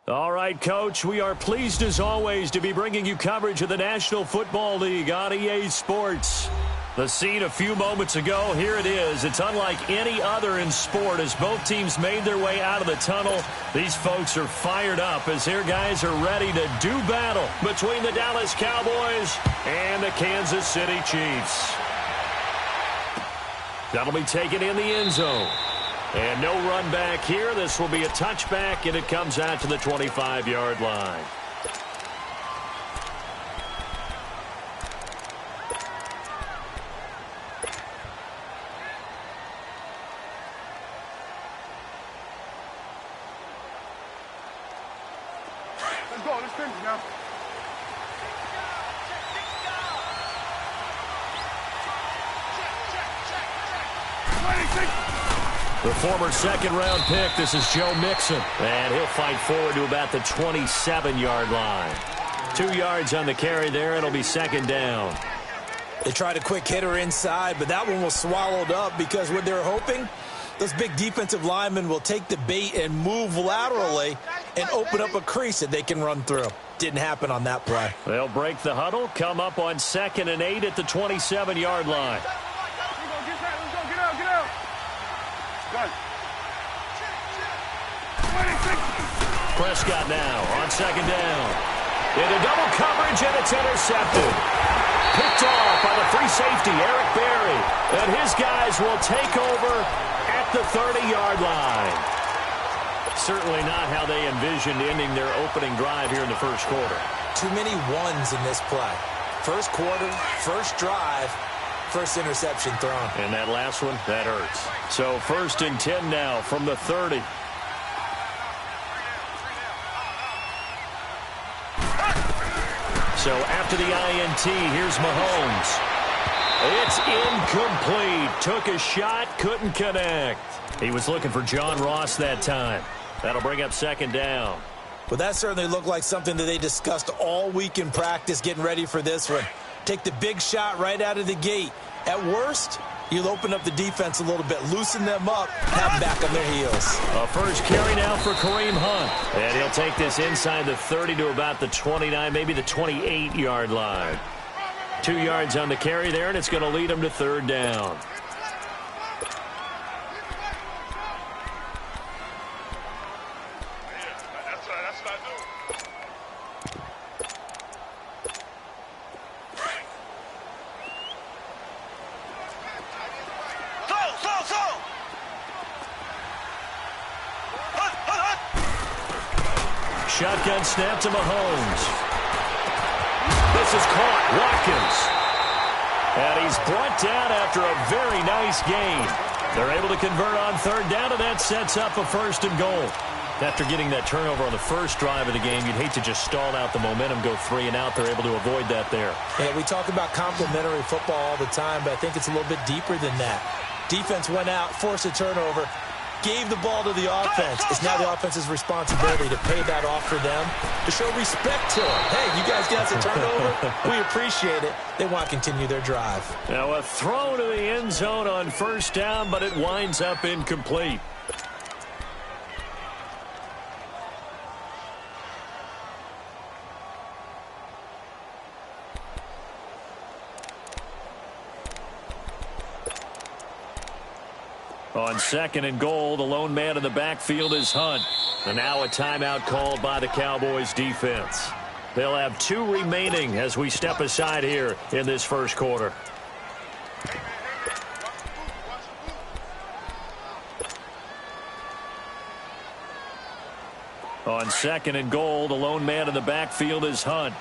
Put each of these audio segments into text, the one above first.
All right, Coach, we are pleased as always to be bringing you coverage of the National Football League on EA Sports. The scene a few moments ago, here it is. It's unlike any other in sport as both teams made their way out of the tunnel. These folks are fired up as their guys are ready to do battle between the Dallas Cowboys and the Kansas City Chiefs. That'll be taken in the end zone. And no run back here. This will be a touchback, and it comes out to the 25-yard line. Let's go. Let's finish now. The former second-round pick, this is Joe Mixon. And he'll fight forward to about the 27-yard line. 2 yards on the carry there. It'll be second down. They tried a quick hitter inside, but that one was swallowed up because what they're hoping, those big defensive linemen will take the bait and move laterally and open up a crease that they can run through. Didn't happen on that play. They'll break the huddle, come up on 2nd and 8 at the 27-yard line. Prescott now on second down. Into double coverage, and it's intercepted. Picked off by the free safety, Eric Berry. And his guys will take over at the 30-yard line. Certainly not how they envisioned ending their opening drive here in the first quarter. Too many ones in this play. First quarter, first drive, first interception thrown. And that last one, that hurts. So 1st and 10 now from the 30. So after the INT, here's Mahomes. It's incomplete. Took a shot, couldn't connect. He was looking for John Ross that time. That'll bring up second down. Well, that certainly looked like something that they discussed all week in practice, getting ready for this one. Take the big shot right out of the gate. At worst, you'll open up the defense a little bit, loosen them up, have them back on their heels. A first carry now for Kareem Hunt. And he'll take this inside the 30 to about the 29, maybe the 28-yard line. 2 yards on the carry there, and it's going to lead him to third down. Shotgun snap to Mahomes. This is caught. Watkins. And he's brought down after a very nice gain. They're able to convert on third down, and that sets up a first and goal. After getting that turnover on the first drive of the game, you'd hate to just stall out the momentum, go 3 and out. They're able to avoid that there. Yeah, we talk about complementary football all the time, but I think it's a little bit deeper than that. Defense went out, forced a turnover, gave the ball to the offense. It's now the offense's responsibility to pay that off for them, to show respect to them. Hey, you guys got us a turnover. We appreciate it. They want to continue their drive. Now a throw to the end zone on first down, but it winds up incomplete. On second and goal, the lone man in the backfield is Hunt. And now a timeout called by the Cowboys defense. They'll have 2 remaining as we step aside here in this first quarter. On second and goal, the lone man in the backfield is Hunt.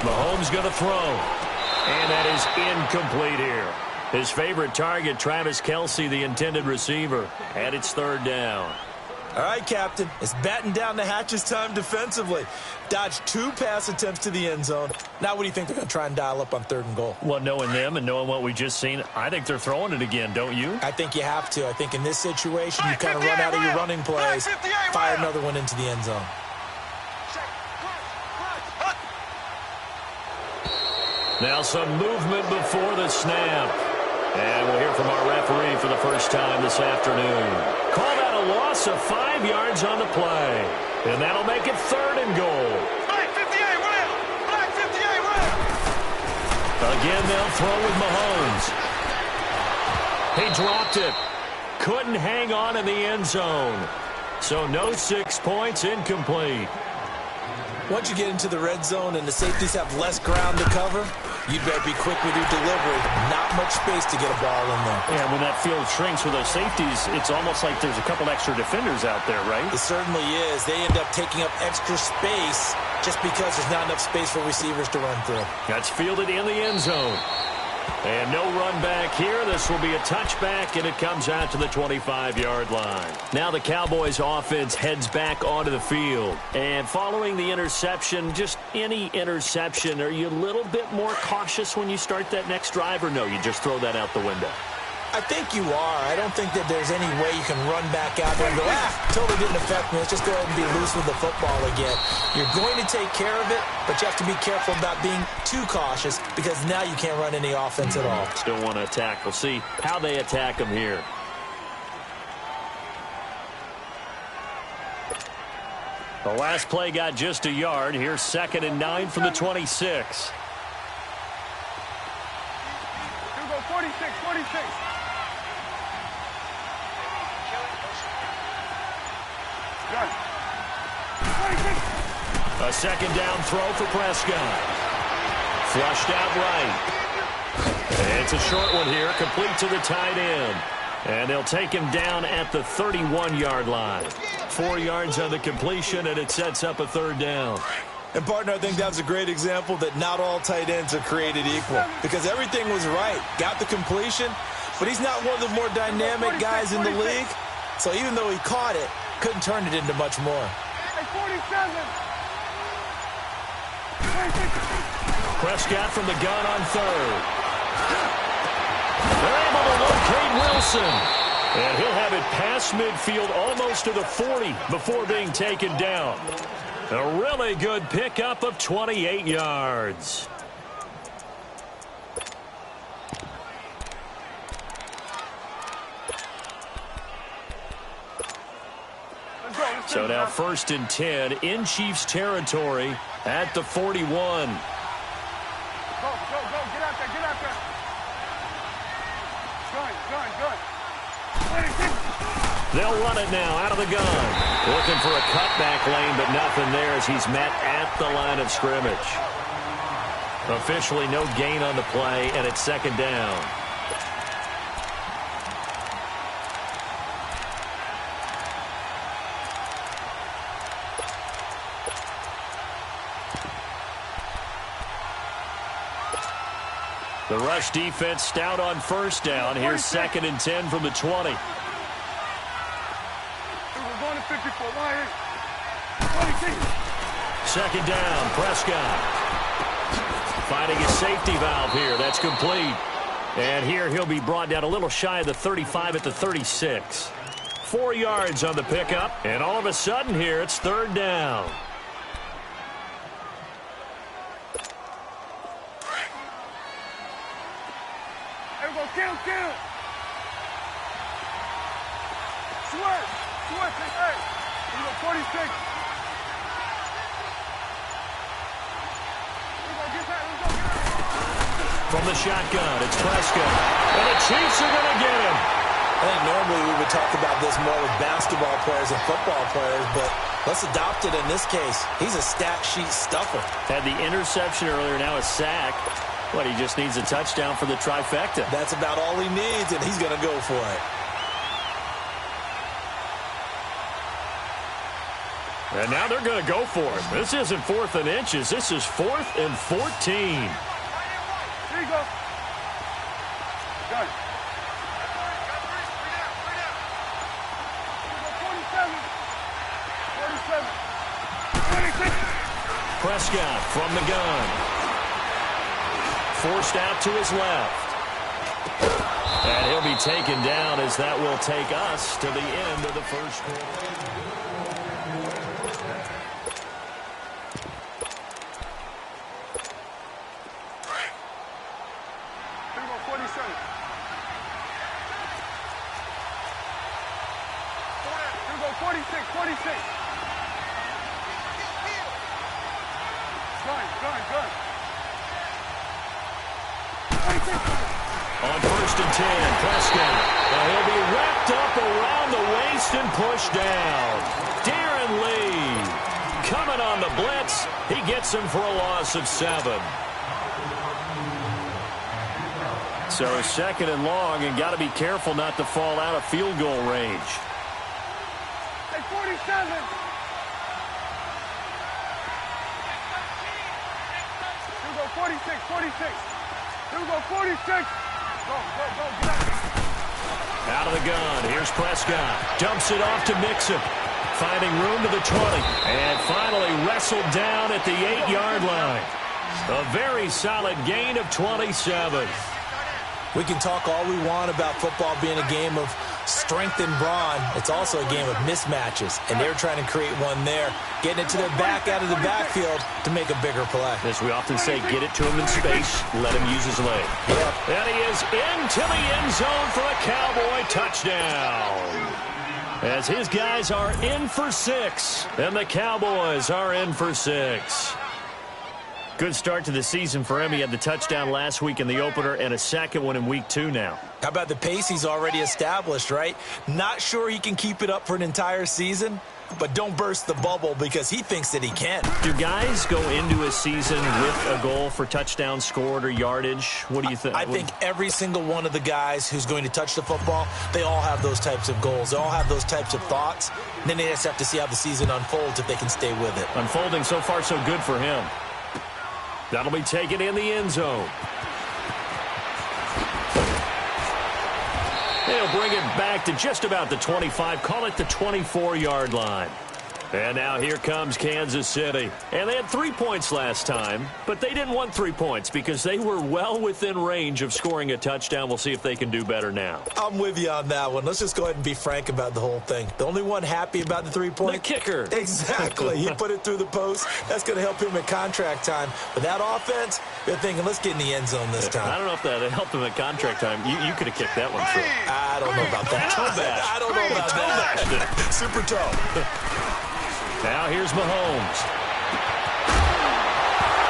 Mahomes going to throw. And that is incomplete here. His favorite target, Travis Kelce, the intended receiver. And it's third down. All right, Captain. It's batten down the hatches time defensively. Dodged 2 pass attempts to the end zone. Now what do you think they're going to try and dial up on third and goal? Well, knowing them and knowing what we just seen, I think they're throwing it again, don't you? I think you have to. I think in this situation, you kind of run out of your running plays, fire another one into the end zone. Now some movement before the snap. And we'll hear from our referee for the first time this afternoon. Call that a loss of 5 yards on the play. And that'll make it third and goal. Black 58, right? Black 58, right? Again, they'll throw with Mahomes. He dropped it. Couldn't hang on in the end zone. So no 6 points, incomplete. Once you get into the red zone and the safeties have less ground to cover, you better be quick with your delivery. Not much space to get a ball in there. Yeah, when that field shrinks with those safeties, it's almost like there's a couple extra defenders out there, right? It certainly is. They end up taking up extra space just because there's not enough space for receivers to run through. That's fielded in the end zone. And no run back here. This will be a touchback, and it comes out to the 25-yard line. Now the Cowboys offense heads back onto the field. And following the interception, just any interception, are you a little bit more cautious when you start that next drive, or no, you just throw that out the window? I think you are. I don't think that there's any way you can run back out there and go, totally didn't affect me. Let's just go ahead and be loose with the football again. You're going to take care of it, but you have to be careful about being too cautious because now you can't run any offense at all. Still want to attack. We'll see how they attack them here. The last play got just a yard. Here's 2nd and 9 from the 26. Here we go, 46. Done. 46. A second down throw for Prescott. Flushed out right. It's a short one here, complete to the tight end. And they'll take him down at the 31-yard line. 4 yards on the completion, and it sets up a third down. And, partner, I think that's a great example that not all tight ends are created equal because everything was right. Got the completion, but he's not one of the more dynamic guys in the league. So even though he caught it, Couldn't turn it into much more. Hey, 47. Prescott from the gun on third. They're able to locate Wilson. And he'll have it past midfield almost to the 40 before being taken down. A really good pickup of 28 yards. So now 1st and 10 in Chiefs territory at the 41. Go, get out there, get out there. Gun. They'll run it now out of the gun. Looking for a cutback lane, but nothing there as he's met at the line of scrimmage. Officially no gain on the play, and it's 2nd down. The rush defense stout on 1st down. Here's 2nd and 10 from the 20. We're going to 54. Line. 26. 2nd down, Prescott. Finding a safety valve here. That's complete. And here he'll be brought down a little shy of the 35 at the 36. 4 yards on the pickup. And all of a sudden here, it's 3rd down. Kill. Sweat, hey. You go 46. Get that. From the shotgun, it's Prescott. And the Chiefs are going to get him. I think normally we would talk about this more with basketball players and football players, but let's adopt it in this case. He's a stat sheet stuffer. Had the interception earlier, now a sack. But he just needs a touchdown for the trifecta. That's about all he needs, and he's going to go for it. And now they're going to go for it. This isn't 4th and inches. This is 4th and 14. Here you go. Gun. 47. 46. Prescott from the gun. Forced out to his left. And he'll be taken down as that will take us to the end of the 1st quarter. Here we go, 47. Here we go, 46. Gun. On 1st and 10, Prescott. Now he'll be wrapped up around the waist and pushed down. Darren Lee coming on the blitz. He gets him for a loss of 7. So 2nd and long, and got to be careful not to fall out of field goal range. Hey, 47. Here we go, 46. Here we go, 46. Go, get out. Out of the gun, here's Prescott. Dumps it off to Mixon. Finding room to the 20. And finally wrestled down at the 8-yard line. A very solid gain of 27. We can talk all we want about football being a game of strength and brawn. It's also a game of mismatches, and they're trying to create one there, getting it to their back out of the backfield to make a bigger play. As we often say, get it to him in space, let him use his leg. Yep. And he is into the end zone for a Cowboy touchdown. As his guys are in for 6, and the Cowboys are in for 6. Good start to the season for him. He had the touchdown last week in the opener and a second one in week 2 now. How about the pace he's already established, right? Not sure he can keep it up for an entire season, but don't burst the bubble because he thinks that he can. Do guys go into a season with a goal for touchdowns scored or yardage? What do you think? I think every single one of the guys who's going to touch the football, they all have those types of goals. They all have those types of thoughts. And then they just have to see how the season unfolds if they can stay with it. Unfolding so far so good for him. That'll be taken in the end zone. They'll bring it back to just about the 25, call it the 24-yard line. And now here comes Kansas City. And they had 3 points last time, but they didn't want 3 points because they were well within range of scoring a touchdown. We'll see if they can do better now. I'm with you on that one. Let's just go ahead and be frank about the whole thing. The only one happy about the 3-point? The kicker. Exactly. He put it through the post. That's going to help him at contract time. But that offense, they're thinking, let's get in the end zone this time. I don't know if that helped him at contract time. You could have kicked that one through. I don't know about that. Toe bash. I don't know about that. Super toe. Now here's Mahomes.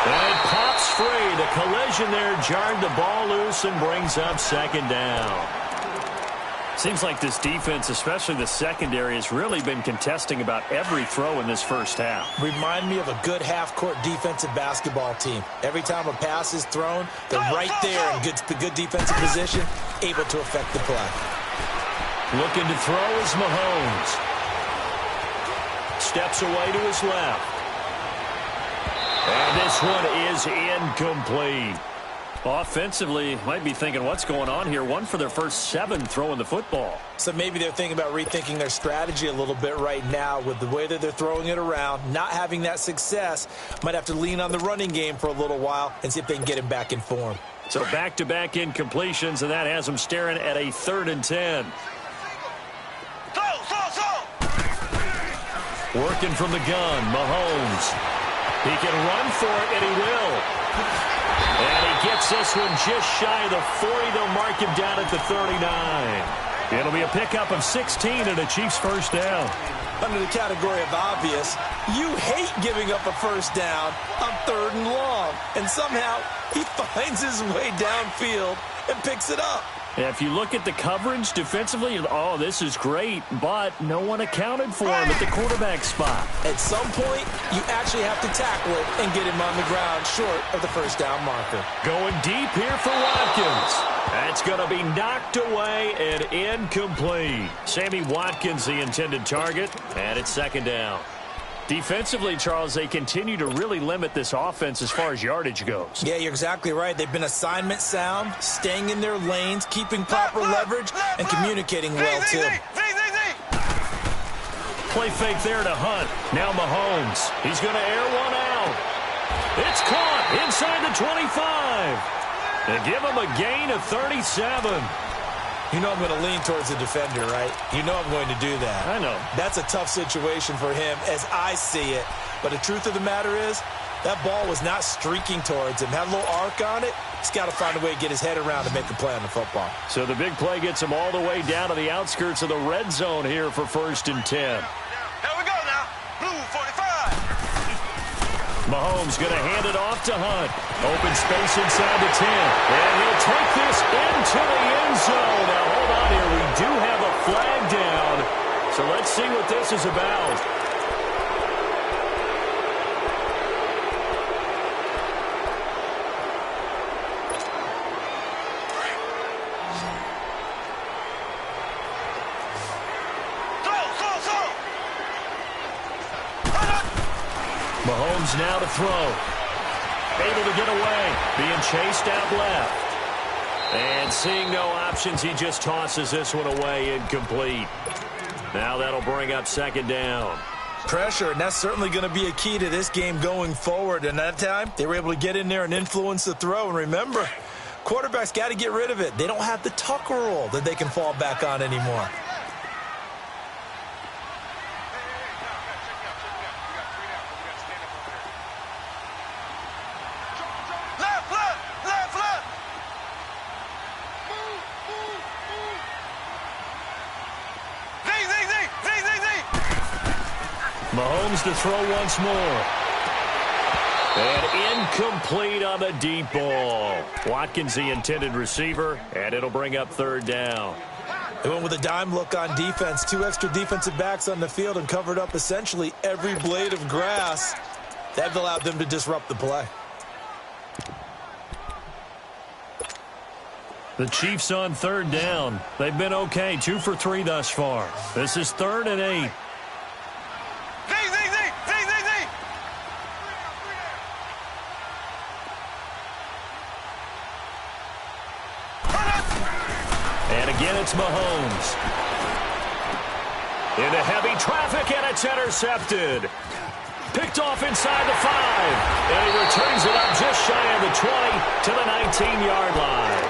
And it pops free. The collision there jarred the ball loose and brings up second down. Seems like this defense, especially the secondary, has really been contesting about every throw in this first half. Remind me of a good half-court defensive basketball team. Every time a pass is thrown, they're right there in good defensive position, able to affect the play. Looking to throw is Mahomes. Steps away to his left. And this one is incomplete. Offensively, might be thinking, what's going on here? One for their first 7 throwing the football. So maybe they're thinking about rethinking their strategy a little bit right now with the way that they're throwing it around, not having that success. Might have to lean on the running game for a little while and see if they can get him back in form. So back-to-back incompletions, and that has them staring at a 3rd and 10. Working from the gun, Mahomes. He can run for it, and he will. And he gets this one just shy of the 40. They'll mark him down at the 39. It'll be a pickup of 16 and a Chiefs first down. Under the category of obvious, you hate giving up a first down on 3rd and long. And somehow he finds his way downfield and picks it up. If you look at the coverage defensively, oh, this is great, but no one accounted for him at the quarterback spot. At some point, you actually have to tackle it and get him on the ground short of the first down marker. Going deep here for Watkins. That's going to be knocked away and incomplete. Sammy Watkins, the intended target, and it's 2nd down. Defensively, Charles, they continue to really limit this offense as far as yardage goes. Yeah, you're exactly right. They've been assignment sound, staying in their lanes, keeping proper leverage, and communicating well, too. Play fake there to Hunt. Now Mahomes. He's going to air one out. It's caught inside the 25. They give him a gain of 37. You know I'm going to lean towards the defender, right? You know I'm going to do that. I know. That's a tough situation for him as I see it. But the truth of the matter is, that ball was not streaking towards him. Had a little arc on it. He's got to find a way to get his head around and make a play on the football. So the big play gets him all the way down to the outskirts of the red zone here for 1st and 10. Here we go now. Blue 45. Mahomes going to hand it off to Hunt. Open space inside the 10. And he'll take this into the end zone. Now, hold on here. We do have a flag down. So let's see what this is about. Mahomes now to throw. Able to get away. Being chased out left. And seeing no options, he just tosses this one away, incomplete. Now that'll bring up 2nd down. Pressure, and that's certainly going to be a key to this game going forward. And that time, they were able to get in there and influence the throw. And remember, quarterbacks got to get rid of it. They don't have the tuck rule that they can fall back on anymore. Mahomes to throw once more. And incomplete on the deep ball. Watkins, the intended receiver, and it'll bring up 3rd down. They went with a dime look on defense. 2 extra defensive backs on the field and covered up essentially every blade of grass. That allowed them to disrupt the play. The Chiefs on 3rd down. They've been okay, 2 for 3 thus far. This is 3rd and 8. it's Mahomes. Into heavy traffic, and it's intercepted. Picked off inside the 5. And he returns it up just shy of the 20 to the 19-yard line.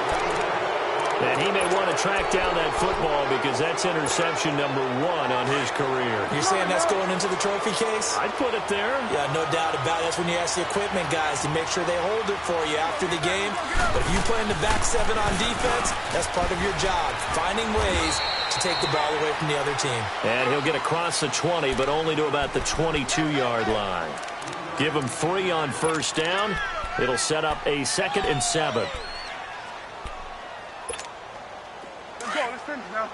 And he may want to track down that football because that's interception number 1 on his career. You're saying that's going into the trophy case? I'd put it there. Yeah, no doubt about it. That's when you ask the equipment guys to make sure they hold it for you after the game. But if you play in the back 7 on defense, that's part of your job, finding ways to take the ball away from the other team. And he'll get across the 20, but only to about the 22-yard line. Give him 3 on first down. It'll set up a 2nd and 7. Let's go. Let's finish now.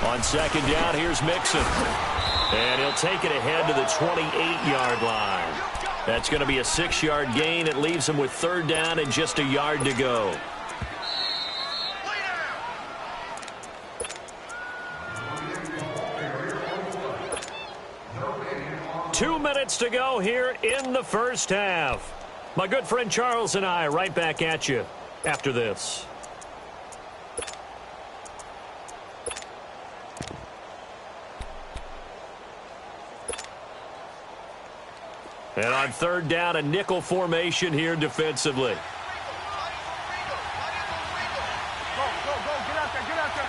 On 2nd down, here's Mixon. And he'll take it ahead to the 28-yard line. That's going to be a 6-yard gain. It leaves him with 3rd down and just a yard to go. Two minutes to go here in the first half. My good friend Charles and I right back at you after this. And on 3rd down, a nickel formation here defensively. Go, get out there, get out there.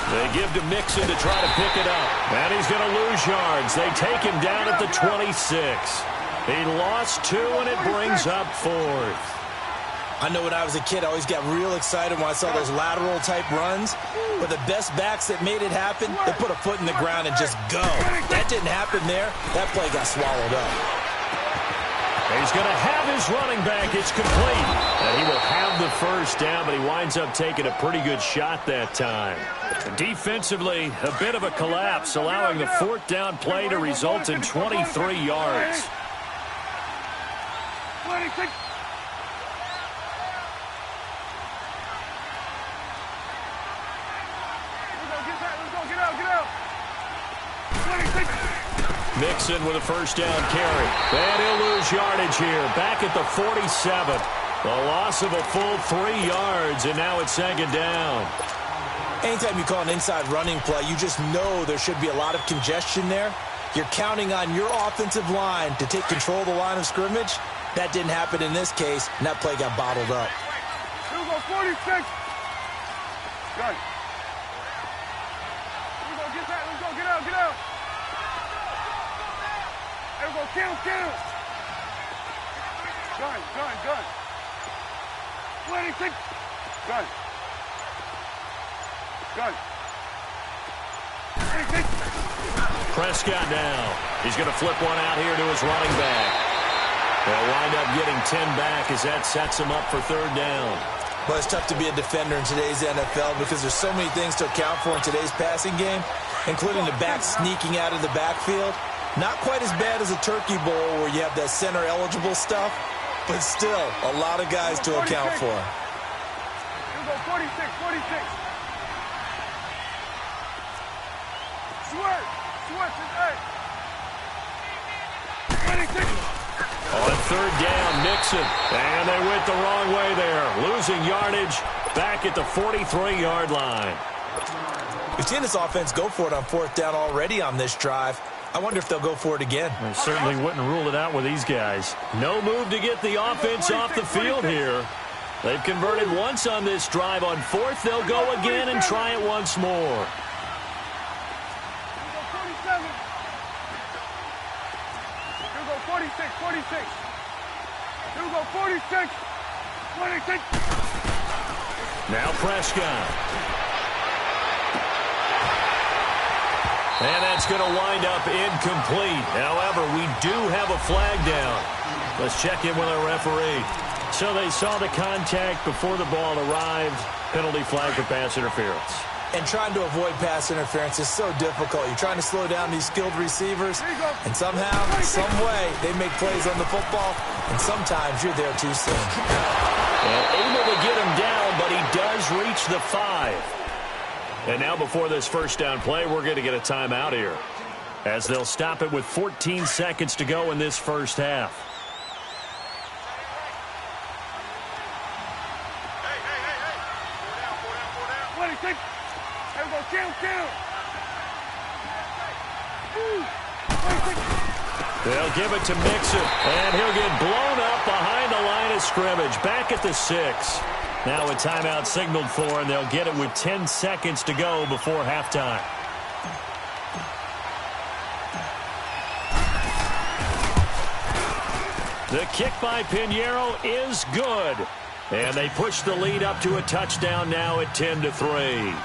They give to Mixon to try to pick it up. And he's going to lose yards. They take him down at the 26. He lost 2, and it brings up 4th. I know when I was a kid, I always got real excited when I saw those lateral-type runs. But the best backs that made it happen, they put a foot in the ground and just go. That didn't happen there. That play got swallowed up. He's going to have his running back. It's complete. And he will have the first down, but he winds up taking a pretty good shot that time. Defensively, a bit of a collapse, allowing the 4th down play to result in 23 yards. 26. Mixon with a first down carry. And he'll lose yardage here. Back at the 47. The loss of a full 3 yards, and now it's 2nd down. Anytime you call an inside running play, you just know there should be a lot of congestion there. You're counting on your offensive line to take control of the line of scrimmage. That didn't happen in this case, and that play got bottled up. Here we go, 46. Gun. Here we go, get that. Let's go, get out, get out. Here we go, kill. Gun. 26. Gun. 26. Prescott now. He's going to flip one out here to his running back. They'll wind up getting 10 back as that sets him up for 3rd down. Well, it's tough to be a defender in today's NFL because there's so many things to account for in today's passing game, including the back sneaking out of the backfield. Not quite as bad as a turkey bowl where you have that center-eligible stuff, but still a lot of guys to account for. Here we go, 46. Swerve, 26. On 3rd down, Mixon. And they went the wrong way there. Losing yardage back at the 43-yard line. We've seen this offense go for it on 4th down already on this drive. I wonder if they'll go for it again. I certainly wouldn't rule it out with these guys. No move to get the offense off the field here. They've converted once on this drive. On 4th, they'll go again and try it once more. Here we go, 46. Here we go, 46. 26. Now Prescott. And that's going to wind up incomplete. However, we do have a flag down. Let's check in with our referee. So they saw the contact before the ball arrived. Penalty flag for pass interference. And trying to avoid pass interference is so difficult. You're trying to slow down these skilled receivers, and somehow, some way, they make plays on the football, and sometimes you're there too soon. And able to get him down, but he does reach the 5. And now before this first down play, we're going to get a timeout here, as they'll stop it with 14 seconds to go in this first half. They'll give it to Mixon, and he'll get blown up behind the line of scrimmage, back at the 6. Now a timeout signaled for, and they'll get it with 10 seconds to go before halftime. The kick by Pinheiro is good, and they push the lead up to a touchdown now at 10-3.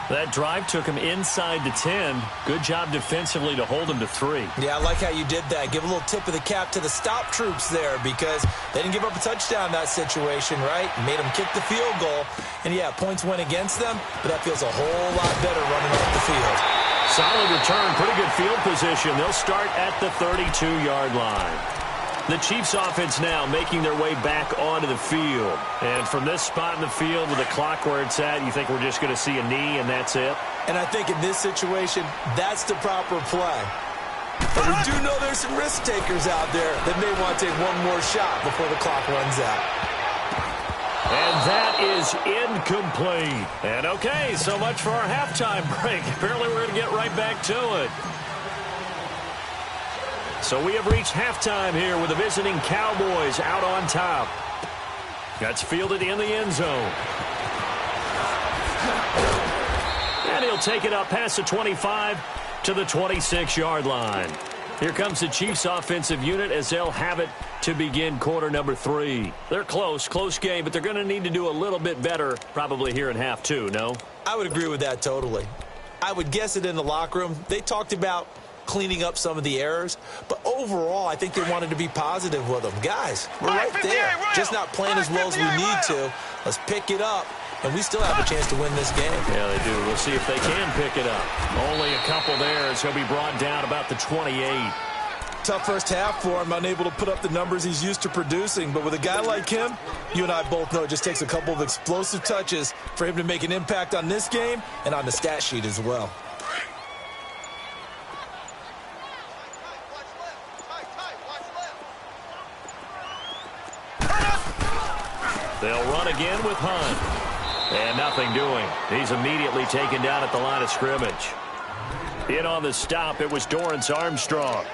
That drive took him inside the 10. Good job defensively to hold him to 3. Yeah, I like how you did that. Give a little tip of the cap to the stop troops there, because they didn't give up a touchdown in that situation, right? Made them kick the field goal. And, yeah, points went against them, but that feels a whole lot better running off the field. Solid return, pretty good field position. They'll start at the 32-yard line. The Chiefs offense now making their way back onto the field. And from this spot in the field with the clock where it's at, you think we're just going to see a knee and that's it? And I think in this situation, that's the proper play. But we do know there's some risk takers out there that may want to take one more shot before the clock runs out. And that is incomplete. And okay, so much for our halftime break. Apparently we're going to get right back to it. So we have reached halftime here with the visiting Cowboys out on top. That's fielded in the end zone. And he'll take it up past the 25 to the 26-yard line. Here comes the Chiefs offensive unit as they'll have it to begin quarter number 3. They're close game, but they're going to need to do a little bit better probably here in half 2, no? I would agree with that totally. I would guess it in the locker room. They talked about cleaning up some of the errors, but overall I think they wanted to be positive with them. Guys, we're right there, just not playing as well as we need to. Let's pick it up, and we still have a chance to win this game. Yeah, they do. We'll see if they can pick it up. Only a couple there as he'll be brought down about the 28. Tough first half for him, unable to put up the numbers he's used to producing, but with a guy like him, you and I both know it just takes a couple of explosive touches for him to make an impact on this game and on the stat sheet as well. They'll run again with Hunt. And nothing doing. He's immediately taken down at the line of scrimmage. In on the stop, it was Dorrance Armstrong.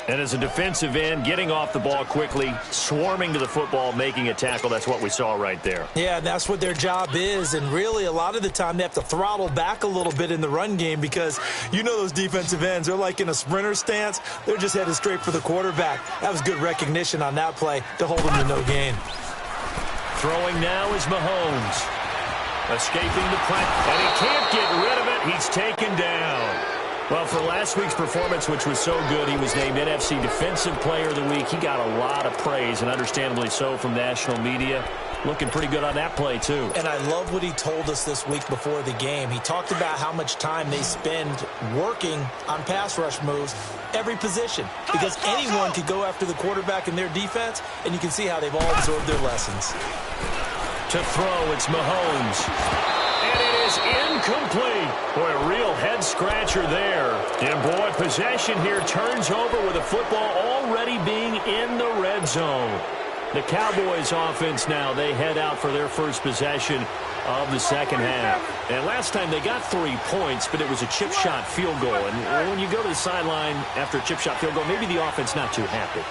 And as a defensive end, getting off the ball quickly, swarming to the football, making a tackle. That's what we saw right there. Yeah, that's what their job is. And really, a lot of the time, they have to throttle back a little bit in the run game because you know those defensive ends, they're like in a sprinter stance. They're just headed straight for the quarterback. That was good recognition on that play to hold them to no gain. Throwing now is Mahomes. Escaping the pressure, and he can't get rid of it. He's taken down. Well, for last week's performance, which was so good, he was named NFC Defensive Player of the Week. He got a lot of praise, and understandably so, from national media. Looking pretty good on that play, too. And I love what he told us this week before the game. He talked about how much time they spend working on pass rush moves, every position, because anyone could go after the quarterback in their defense, and you can see how they've all absorbed their lessons. To throw, it's Mahomes. And it is incomplete. Boy, a real head-scratcher there. And, boy, possession here turns over with the football already being in the red zone. The Cowboys offense now, they head out for their first possession of the second half. And last time they got 3 points, but it was a chip shot field goal. And when you go to the sideline after a chip shot field goal, maybe the offense not too happy.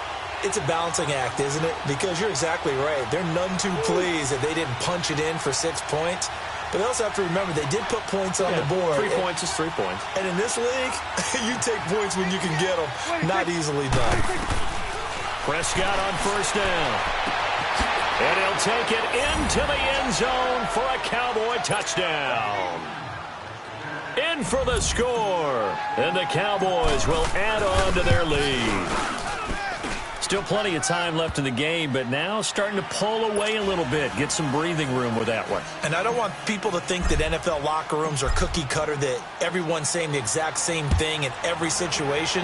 It's a balancing act, isn't it? Because you're exactly right. They're none too pleased that they didn't punch it in for 6 points. But they also have to remember they did put points on the board. 3 points is 3 points. And in this league, you take points when you can get them. Not easily done. Prescott on first down. And he'll take it into the end zone for a Cowboy touchdown. In for the score. And the Cowboys will add on to their lead. Still plenty of time left in the game, but now starting to pull away a little bit. Get some breathing room with that one. And I don't want people to think that NFL locker rooms are cookie cutter, that everyone's saying the exact same thing in every situation.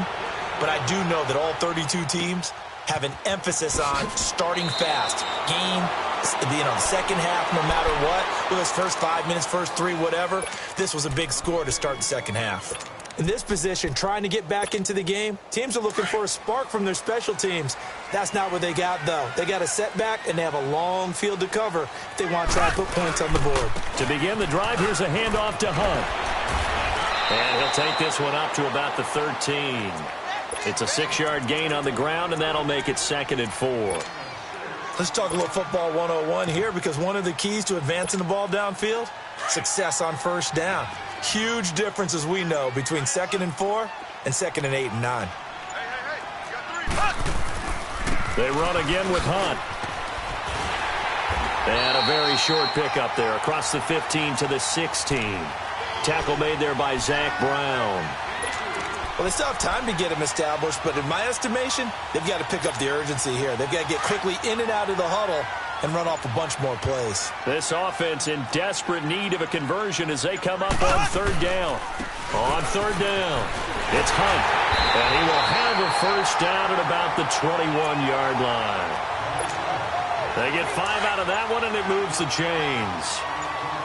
But I do know that all 32 teams have an emphasis on starting fast, game second half, no matter what, whether it's first 5 minutes, first 3, whatever, this was a big score to start the second half. In this position, trying to get back into the game, teams are looking for a spark from their special teams. That's not what they got, though. They got a setback, and they have a long field to cover if they want to try and put points on the board. To begin the drive, here's a handoff to Hunt. And he'll take this one up to about the 13. It's a 6-yard gain on the ground, and that'll make it 2nd and 4. Let's talk a little football 101 here, because one of the keys to advancing the ball downfield, success on first down. Huge difference, as we know, between 2nd and 4 and 2nd and 8 and 9. They run again with Hunt. And a very short pickup there across the 15 to the 16. Tackle made there by Zach Brown. Well, they still have time to get him established, but in my estimation, they've got to pick up the urgency here. They've got to get quickly in and out of the huddle and run off a bunch more plays. This offense in desperate need of a conversion as they come up on 3rd down. On 3rd down, it's Hunt, and he will have a first down at about the 21-yard line. They get 5 out of that one, and it moves the chains.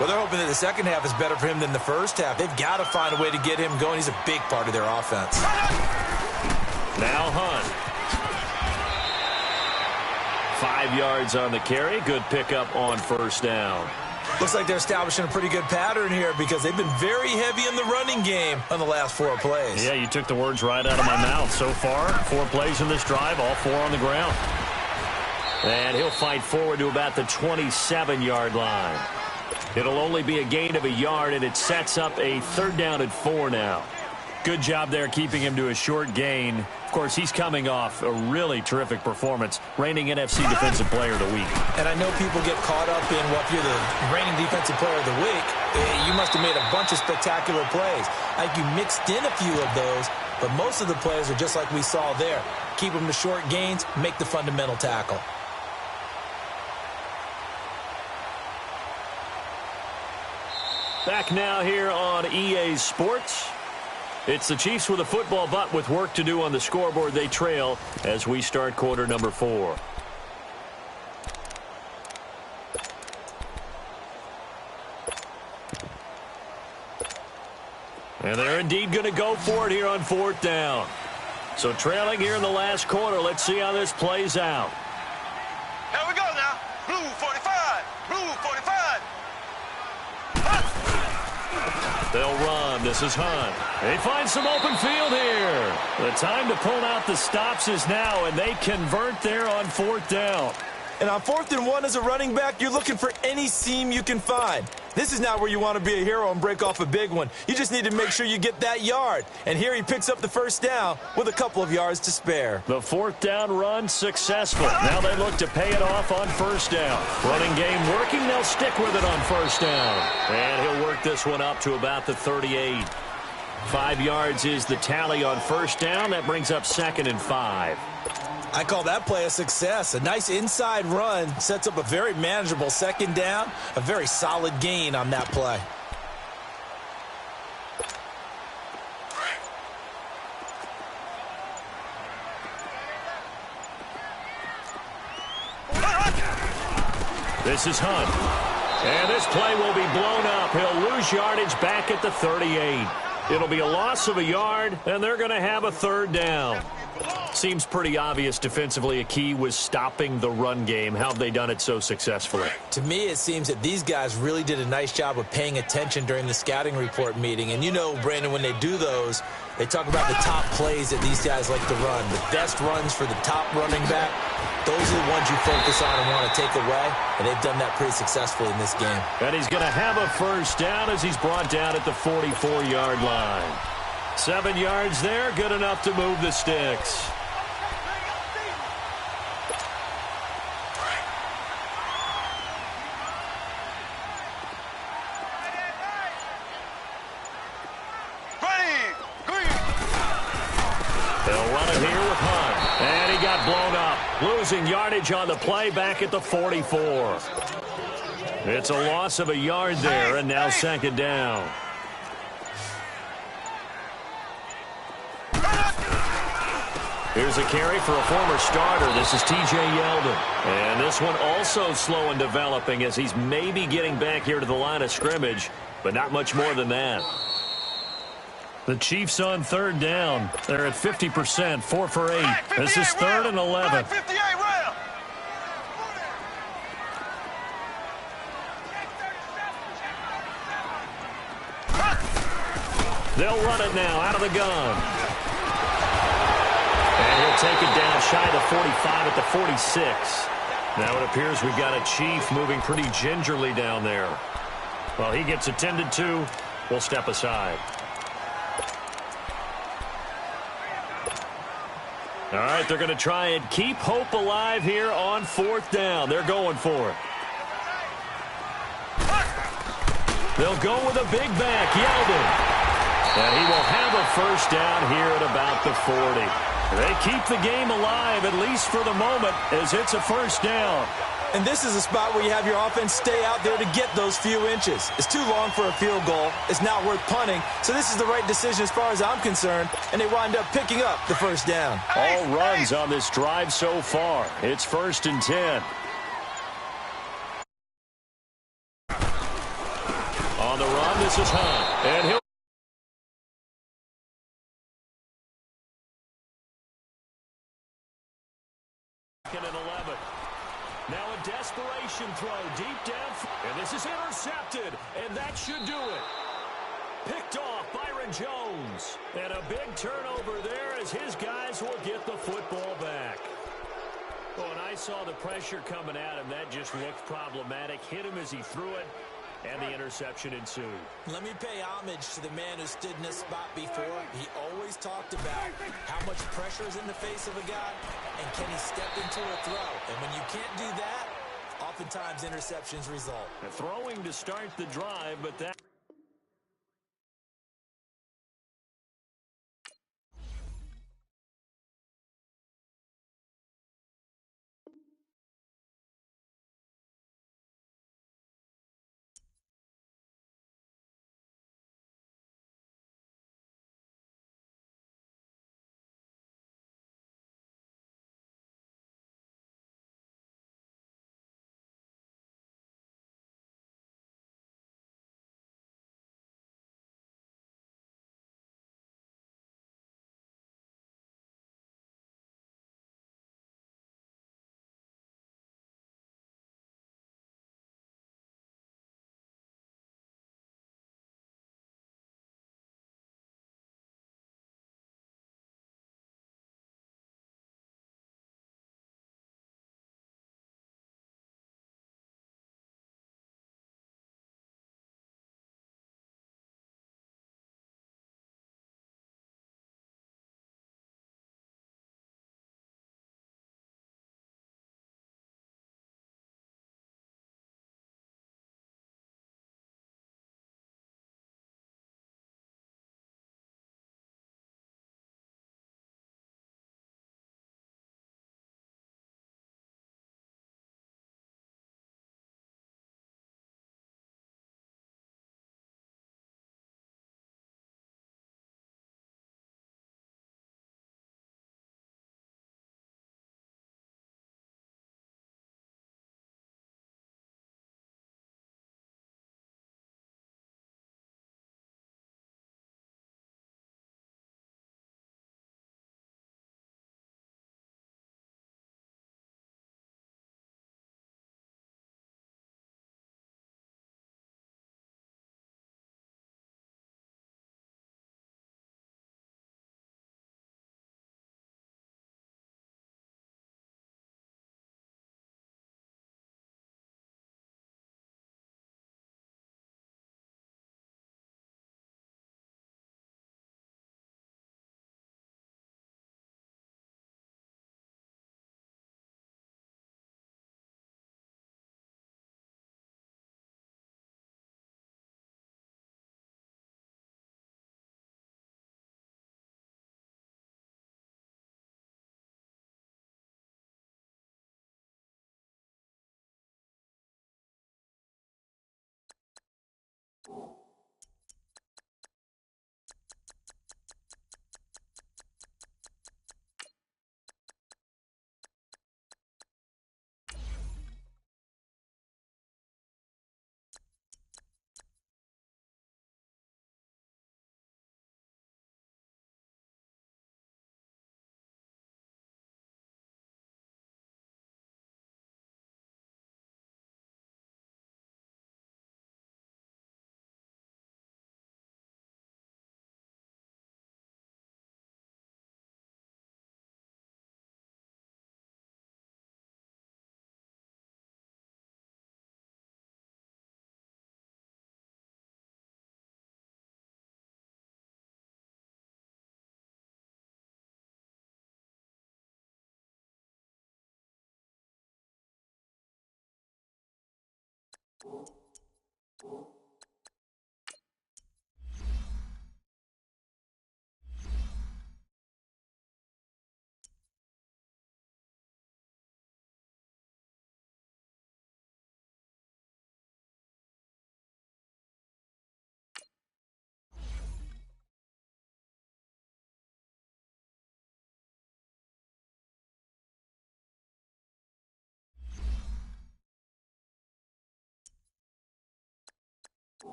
Well, they're hoping that the second half is better for him than the first half. They've got to find a way to get him going. He's a big part of their offense. Now Hunt. 5 yards on the carry. Good pickup on first down. Looks like they're establishing a pretty good pattern here because they've been very heavy in the running game on the last 4 plays. Yeah, you took the words right out of my mouth. So far, 4 plays in this drive, all 4 on the ground. And he'll fight forward to about the 27-yard line. It'll only be a gain of a yard, and it sets up a 3rd down at 4 now. Good job there keeping him to a short gain. Of course, he's coming off a really terrific performance, reigning NFC Defensive Player of the Week. And I know people get caught up in, well, if you're the reigning Defensive Player of the Week, you must have made a bunch of spectacular plays. I think you mixed in a few of those, but most of the plays are just like we saw there. Keep them to short gains, make the fundamental tackle. Back now here on EA Sports. It's the Chiefs with a football, but with work to do on the scoreboard. They trail as we start quarter number 4. And they're indeed going to go for it here on 4th down. So trailing here in the last quarter. Let's see how this plays out. Here we go now. Blue 45. Blue 45. They'll run. This is Hunt. They find some open field here. The time to pull out the stops is now, and they convert there on 4th down. And on 4th and 1 as a running back, you're looking for any seam you can find. This is not where you want to be a hero and break off a big one. You just need to make sure you get that yard. And here he picks up the first down with a couple of yards to spare. The 4th down run successful. Now they look to pay it off on 1st down. Running game working. They'll stick with it on 1st down. And he'll work this one up to about the 38. 5 yards is the tally on 1st down. That brings up 2nd and 5. I call that play a success. A nice inside run sets up a very manageable 2nd down. A very solid gain on that play. This is Hunt. And this play will be blown up. He'll lose yardage back at the 38. It'll be a loss of a yard, and they're going to have a 3rd down. Seems pretty obvious defensively a key was stopping the run game. How have they done it so successfully? To me, it seems that these guys really did a nice job of paying attention during the scouting report meeting. And you know, Brandon, when they do those, they talk about the top plays that these guys like to run. The best runs for the top running back, those are the ones you focus on and want to take away. And they've done that pretty successfully in this game. And he's going to have a 1st down as he's brought down at the 44-yard line. 7 yards there, good enough to move the sticks. Blown up, losing yardage on the play back at the 44. It's a loss of a yard there, and now 2nd down. Here's a carry for a former starter. This is T.J. Yeldon. And this one also slow and developing as he's maybe getting back here to the line of scrimmage, but not much more than that. The Chiefs on third down. They're at 50%, 4 for 8. This is 3rd and 11. They'll run it now out of the gun. And he'll take it down shy of the 45 at the 46. Now it appears we've got a Chief moving pretty gingerly down there. Well, he gets attended to. We'll step aside. All right, they're going to try and keep hope alive here on 4th down. They're going for it. They'll go with a big back, Yeldon. And he will have a first down here at about the 40. They keep the game alive, at least for the moment, as it's a first down. And this is a spot where you have your offense stay out there to get those few inches. It's too long for a field goal. It's not worth punting. So this is the right decision as far as I'm concerned. And they wind up picking up the first down. All runs on this drive so far. It's 1st and 10. On the run, this is Hunt. And he'll and 11. Now a desperation throw deep down. And this is intercepted. And that should do it. Picked off Byron Jones. And a big turnover there as his guys will get the football back. Oh, and I saw the pressure coming at him. That just looked problematic. Hit him as he threw it. And the interception ensued. Let me pay homage to the man who stood in this spot before. He always talked about how much pressure is in the face of a guy, and can he step into a throw. And when you can't do that, oftentimes interceptions result. Throwing to start the drive, but that...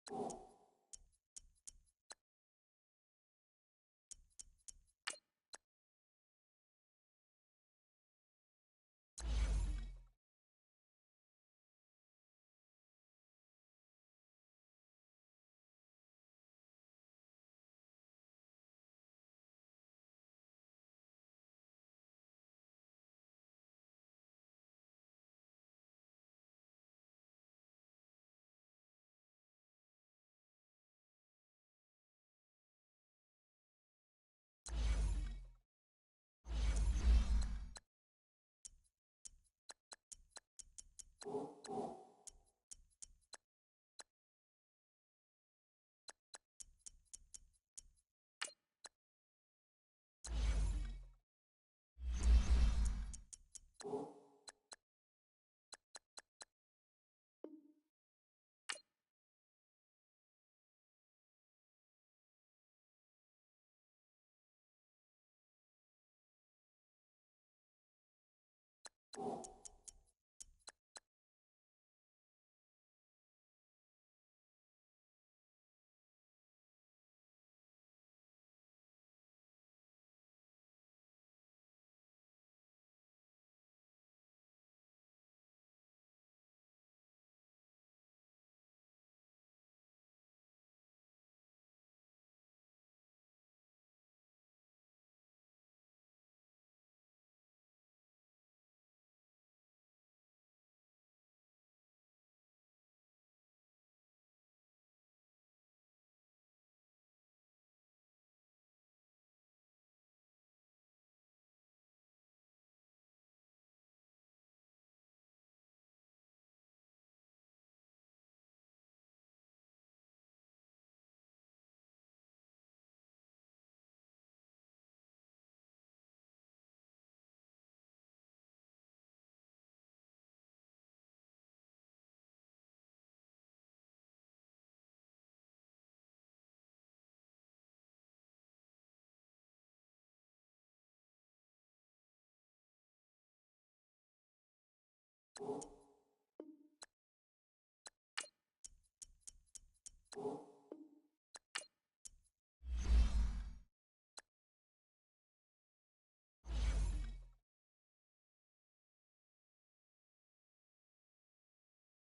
You